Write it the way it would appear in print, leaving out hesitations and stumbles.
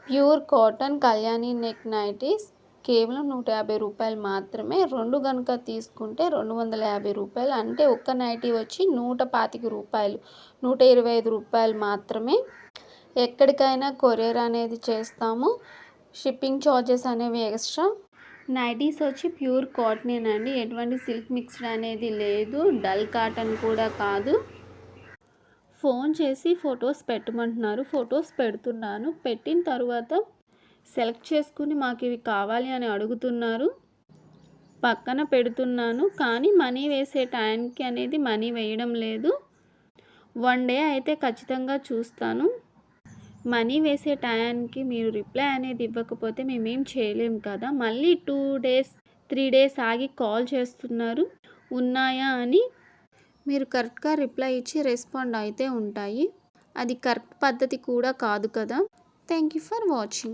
Pure cotton Kalyani neck nighties కేవలం 150 రూపాయలు మాత్రమే. 2 గనుక తీసుకుంటే 250 రూపాయలు. అంటే ఒక్క నైటీ వచ్చి 125 రూపాయలు, 125 రూపాయలు మాత్రమే. ఎక్కడికైనా కొరియర్ అనేది చేస్తాము. షిప్పింగ్ ఛార్జెస్ అనేవి ఎక్స్ట్రా. నైటీస్ వచ్చి ప్యూర్ కాటనేనండి, ఎటువంటి సిల్క్ మిక్స్డ్ అనేది లేదు, డల్ కాటన్ కూడా కాదు. ఫోన్ చేసి ఫొటోస్ పెట్టమంటున్నారు, ఫొటోస్ పెడుతున్నాను. పెట్టిన తర్వాత సెలెక్ట్ చేసుకుని మాకు ఇవి కావాలి అని అడుగుతున్నారు, పక్కన పెడుతున్నాను. కానీ మనీ వేసే టైంకి అనేది మనీ వేయడం లేదు. 1 డే అయితే ఖచ్చితంగా చూస్తాను. మనీ వేసే టయానికి మీరు రిప్లై అనేది ఇవ్వకపోతే మేమేం చేయలేము కదా. మళ్ళీ 2 డేస్ 3 డేస్ ఆగి కాల్ చేస్తున్నారు ఉన్నాయా అని. మీరు కరెక్ట్గా రిప్లై ఇచ్చి రెస్పాండ్ అయితే ఉంటాయి. అది కరెక్ట్ పద్ధతి కూడా కాదు కదా. Thank you for watching.